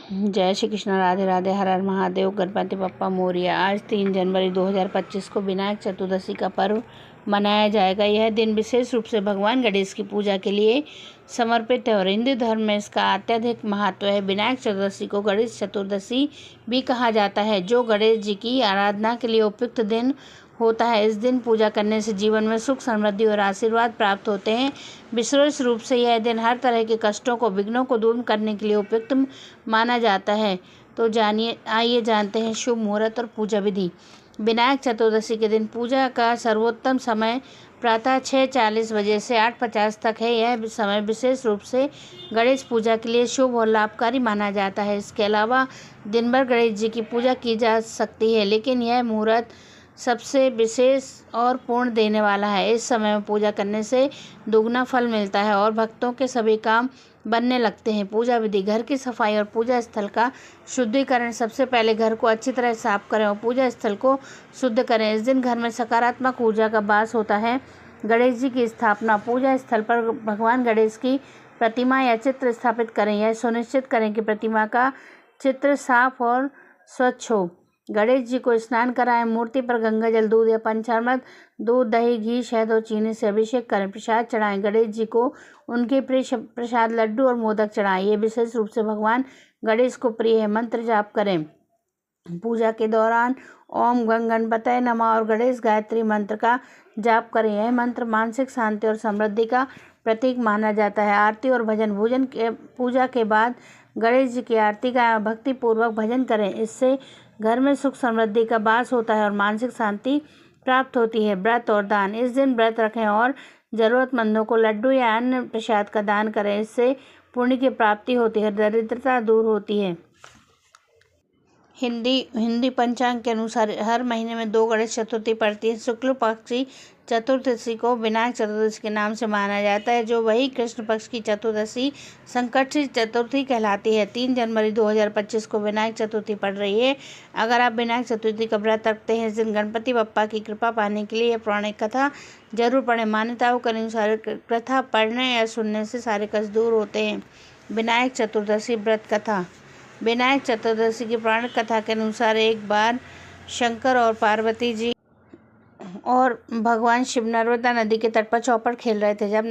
जय श्री कृष्ण, राधे राधे, हर हर महादेव, गणपति बप्पा मोरया। आज 3 जनवरी 2025 को विनायक चतुर्दशी का पर्व मनाया जाएगा। यह दिन विशेष रूप से भगवान गणेश की पूजा के लिए समर्पित है और हिंदू धर्म में इसका अत्यधिक महत्व है। विनायक चतुर्दशी को गणेश चतुर्दशी भी कहा जाता है, जो गणेश जी की आराधना के लिए उपयुक्त दिन होता है। इस दिन पूजा करने से जीवन में सुख, समृद्धि और आशीर्वाद प्राप्त होते हैं। विशेष रूप से यह दिन हर तरह के कष्टों को, विघ्नों को दूर करने के लिए उपयुक्त माना जाता है। तो आइए जानते हैं शुभ मुहूर्त और पूजा विधि। विनायक चतुर्दशी के दिन पूजा का सर्वोत्तम समय प्रातः 6:40 बजे से 8:50 तक है। यह समय विशेष रूप से गणेश पूजा के लिए शुभ और लाभकारी माना जाता है। इसके अलावा दिन भर गणेश जी की पूजा की जा सकती है, लेकिन यह मुहूर्त सबसे विशेष और पूर्ण देने वाला है। इस समय में पूजा करने से दुगना फल मिलता है और भक्तों के सभी काम बनने लगते हैं। पूजा विधि। घर की सफाई और पूजा स्थल का शुद्धिकरण। सबसे पहले घर को अच्छी तरह साफ करें और पूजा स्थल को शुद्ध करें। इस दिन घर में सकारात्मक ऊर्जा का वास होता है। गणेश जी की स्थापना। पूजा स्थल पर भगवान गणेश की प्रतिमा या चित्र स्थापित करें। यह सुनिश्चित करें कि प्रतिमा का चित्र साफ और स्वच्छ हो। गणेश जी को स्नान कराएं। मूर्ति पर गंगा जल, दूध या पंचामृत, दूध, दही, घी, शहद और चीनी से अभिषेक करें। प्रसाद चढ़ाएं। गणेश जी को उनके प्रिय प्रसाद लड्डू और मोदक चढ़ाएं। ये विशेष रूप से भगवान गणेश को प्रिय है। मंत्र जाप करें। पूजा के दौरान ओम गंग गणपतये नमः और गणेश गायत्री मंत्र का जाप करें। यह मंत्र मानसिक शांति और समृद्धि का प्रतीक माना जाता है। आरती और भजन। पूजा के बाद गणेश जी की आरती का भक्तिपूर्वक भजन करें। इससे घर में सुख, समृद्धि का वास होता है और मानसिक शांति प्राप्त होती है। व्रत और दान। इस दिन व्रत रखें और जरूरतमंदों को लड्डू या अन्य प्रसाद का दान करें। इससे पुण्य की प्राप्ति होती है, दरिद्रता दूर होती है। हिंदी पंचांग के अनुसार हर महीने में 2 गणेश चतुर्थी पड़ती है। शुक्ल पक्ष की चतुर्दशी को विनायक चतुर्दशी के नाम से माना जाता है, जो वही कृष्ण पक्ष की चतुर्दशी संकष्टी चतुर्थी कहलाती है। 3 जनवरी 2025 को विनायक चतुर्थी पड़ रही है। अगर आप विनायक चतुर्थी का व्रत रखते हैं, इस दिन गणपति बप्पा की कृपा पाने के लिए यह पौराणिक कथा जरूर पढ़ें। मान्यताओं के अनुसार कथा पढ़ने या सुनने से सारे कष्ट दूर होते हैं। विनायक चतुर्दशी व्रत कथा। विनायक चतुर्दशी की पौराणिक कथा के अनुसार एक बार शंकर और पार्वती जी और भगवान शिव नर्मदा नदी के तट पर चौपड़ खेल रहे थे। जब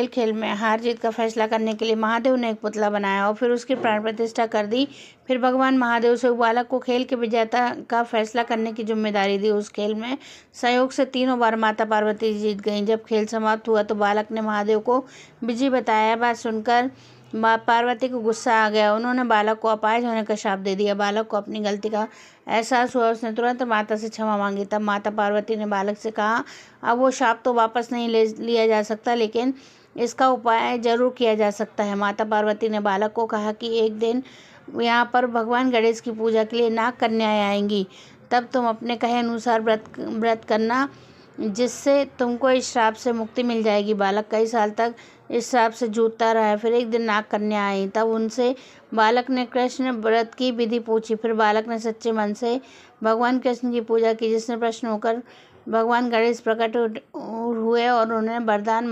खेल में हार जीत का फैसला करने के लिए महादेव ने एक पुतला बनाया और फिर उसकी प्राण प्रतिष्ठा कर दी। फिर भगवान महादेव से बालक को खेल के विजेता का फैसला करने की जिम्मेदारी दी। उस खेल में सहयोग से 3 बार माता पार्वती जीत गईं। जब खेल समाप्त हुआ तो बालक ने महादेव को विजय बताया। बात सुनकर पार्वती को गुस्सा आ गया। उन्होंने बालक को अपाहिज होने का शाप दे दिया। बालक को अपनी गलती का एहसास हुआ। उसने तुरंत माता से क्षमा मांगी। तब माता पार्वती ने बालक से कहा, अब वो शाप तो वापस नहीं लिया जा सकता, लेकिन इसका उपाय जरूर किया जा सकता है। माता पार्वती ने बालक को कहा कि एक दिन यहाँ पर भगवान गणेश की पूजा के लिए नाग कन्याएं आएंगी, तब तुम अपने कहे अनुसार व्रत करना, जिससे तुमको इस श्राप से मुक्ति मिल जाएगी। बालक कई साल तक इस श्राप से जूझता रहा। फिर एक दिन नाग कन्या आई। तब उनसे बालक ने कृष्ण व्रत की विधि पूछी। फिर बालक ने सच्चे मन से भगवान कृष्ण की पूजा की, जिसने प्रश्न होकर भगवान गणेश प्रकट हुए और उन्होंने वरदान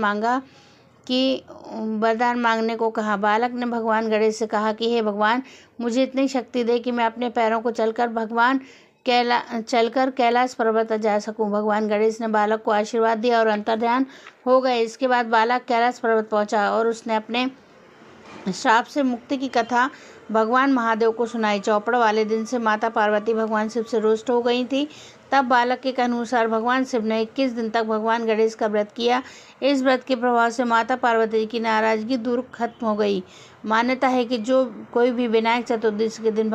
मांगने को कहा। बालक ने भगवान गणेश से कहा कि हे भगवान, मुझे इतनी शक्ति दे कि मैं अपने पैरों को चलकर कैलाश पर्वत जा सकूं। भगवान गणेश ने बालक को आशीर्वाद दिया और अंतर्ध्यान हो गए। इसके बाद बालक कैलाश पर्वत पहुंचा और उसने अपने श्राप से मुक्ति की कथा भगवान महादेव को सुनाई। चौपड़ वाले दिन से माता पार्वती भगवान शिव से रुष्ट हो गई थी। तब बालक के अनुसार भगवान शिव ने 21 दिन तक भगवान गणेश का व्रत किया। इस व्रत के प्रभाव से माता पार्वती की नाराजगी दूर खत्म हो गई। मान्यता है कि जो कोई भी विनायक चतुर्दशी के दिन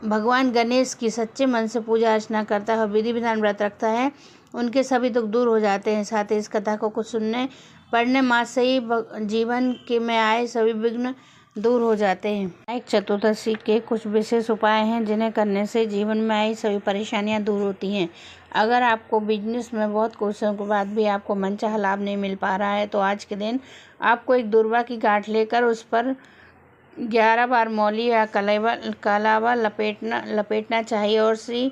भगवान गणेश की सच्चे मन से पूजा अर्चना करता है और विधि विधान व्रत रखता है, उनके सभी दुख दूर हो जाते हैं। साथ ही इस कथा को कुछ पढ़ने मात्र से ही जीवन के में आए सभी विघ्न दूर हो जाते हैं। विनायक चतुर्दशी के कुछ विशेष उपाय हैं, जिन्हें करने से जीवन में आई सभी परेशानियां दूर होती हैं। अगर आपको बिजनेस में बहुत कोशिशों के बाद भी आपको मनचाहा लाभ नहीं मिल पा रहा है, तो आज के दिन आपको एक दूर्वा की गांठ लेकर उस पर 11 बार मौली या कलावा लपेटना चाहिए और श्री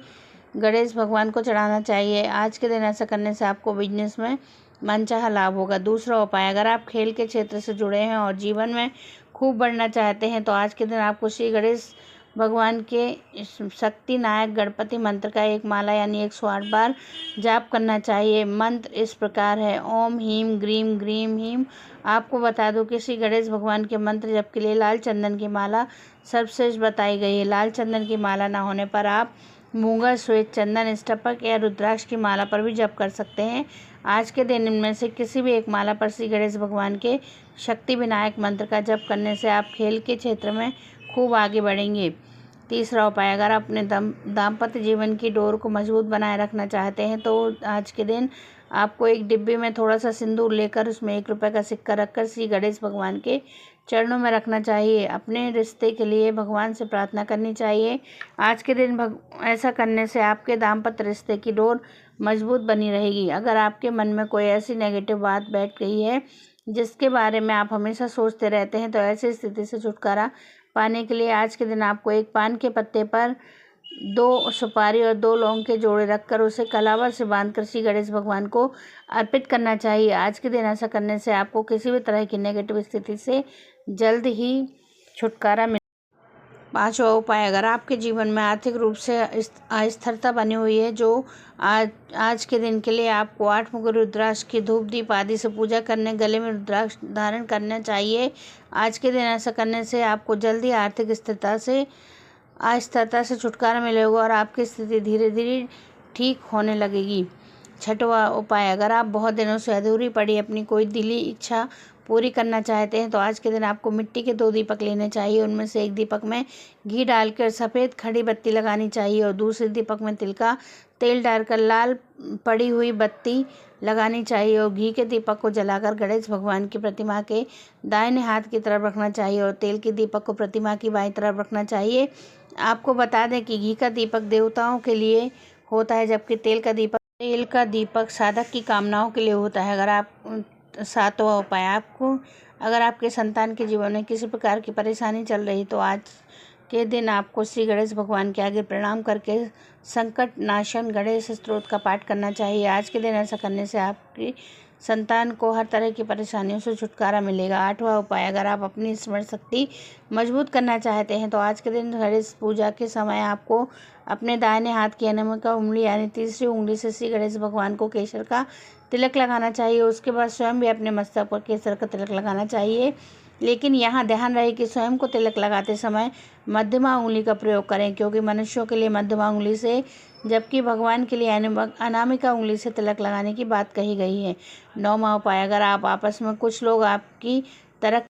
गणेश भगवान को चढ़ाना चाहिए। आज के दिन ऐसा करने से आपको बिजनेस में मनचाहा लाभ होगा। दूसरा उपाय, अगर आप खेल के क्षेत्र से जुड़े हैं और जीवन में खूब बढ़ना चाहते हैं तो आज के दिन आपको श्री गणेश भगवान के शक्ति नायक गणपति मंत्र का एक माला यानी 108 बार जाप करना चाहिए। मंत्र इस प्रकार है, ओम ह्रीम ग्रीम ग्रीम ह्रीम। आपको बता दूं कि श्री गणेश भगवान के मंत्र जप के लिए लाल चंदन की माला सर्वश्रेष्ठ बताई गई है। लाल चंदन की माला ना होने पर आप मूंगा, श्वेत चंदन, स्टपक या रुद्राक्ष की माला पर भी जप कर सकते हैं। आज के दिन इनमें से किसी भी एक माला पर श्री गणेश भगवान के शक्ति विनायक मंत्र का जप करने से आप खेल के क्षेत्र में खूब आगे बढ़ेंगे। तीसरा उपाय, अगर आप अपने दाम्पत्य जीवन की डोर को मजबूत बनाए रखना चाहते हैं तो आज के दिन आपको एक डिब्बे में थोड़ा सा सिंदूर लेकर उसमें 1 रुपये का सिक्का रखकर श्री गणेश भगवान के चरणों में रखना चाहिए। अपने रिश्ते के लिए भगवान से प्रार्थना करनी चाहिए। आज के दिन ऐसा करने से आपके दाम्पत्य रिश्ते की डोर मजबूत बनी रहेगी। अगर आपके मन में कोई ऐसी नेगेटिव बात बैठ गई है जिसके बारे में आप हमेशा सोचते रहते हैं तो ऐसी स्थिति से छुटकारा पाने के लिए आज के दिन आपको एक पान के पत्ते पर 2 सुपारी और 2 लौंग के जोड़े रखकर उसे कलावा से बांधकर श्री गणेश भगवान को अर्पित करना चाहिए। आज के दिन ऐसा करने से आपको किसी भी तरह की नेगेटिव स्थिति से जल्द ही छुटकारा मिले। 5वां उपाय, अगर आपके जीवन में आर्थिक रूप से अस्थिरता बनी हुई है जो आज के दिन के लिए आपको 8 मुख रुद्राक्ष की धूप दीप आदि से पूजा करने, गले में रुद्राक्ष धारण करना चाहिए। आज के दिन ऐसा करने से आपको जल्दी आर्थिक अस्थिरता से छुटकारा मिलेगा और आपकी स्थिति धीरे धीरे ठीक होने लगेगी। 6वां उपाय, अगर आप बहुत दिनों से अधूरी पड़ी अपनी कोई दिली इच्छा पूरी करना चाहते हैं तो आज के दिन आपको मिट्टी के 2 दीपक लेने चाहिए। उनमें से एक दीपक में घी डालकर सफ़ेद खड़ी बत्ती लगानी चाहिए और दूसरे दीपक में तिल का तेल डालकर लाल पड़ी हुई बत्ती लगानी चाहिए और घी के दीपक को जलाकर गणेश भगवान की प्रतिमा के दाहिने हाथ की तरफ रखना चाहिए और तेल के दीपक को प्रतिमा की बाईं तरफ रखना चाहिए। आपको बता दें कि घी का दीपक देवताओं के लिए होता है जबकि तेल का दीपक साधक की कामनाओं के लिए होता है। 7वां उपाय, अगर आपके संतान के जीवन में किसी प्रकार की परेशानी चल रही तो आज के दिन आपको श्री गणेश भगवान के आगे प्रणाम करके संकट नाशन गणेश स्तोत्र का पाठ करना चाहिए। आज के दिन ऐसा करने से आपकी संतान को हर तरह की परेशानियों से छुटकारा मिलेगा। 8वां उपाय, अगर आप अपनी स्मरण शक्ति मजबूत करना चाहते हैं तो आज के दिन गणेश पूजा के समय आपको अपने दाहिने हाथ की अनामिका उंगली यानी तीसरी उंगली से श्री गणेश भगवान को केसर का तिलक लगाना चाहिए। उसके बाद स्वयं भी अपने मस्तक पर केसर का तिलक लगाना चाहिए, लेकिन यहाँ ध्यान रहे कि स्वयं को तिलक लगाते समय मध्यमा उंगली का प्रयोग करें क्योंकि मनुष्यों के लिए मध्यमा उंगली से जबकि भगवान के लिए अनामिका उंगली से तिलक लगाने की बात कही गई है। 9वां उपाय, अगर आप आपस में कुछ लोग आपकी तरह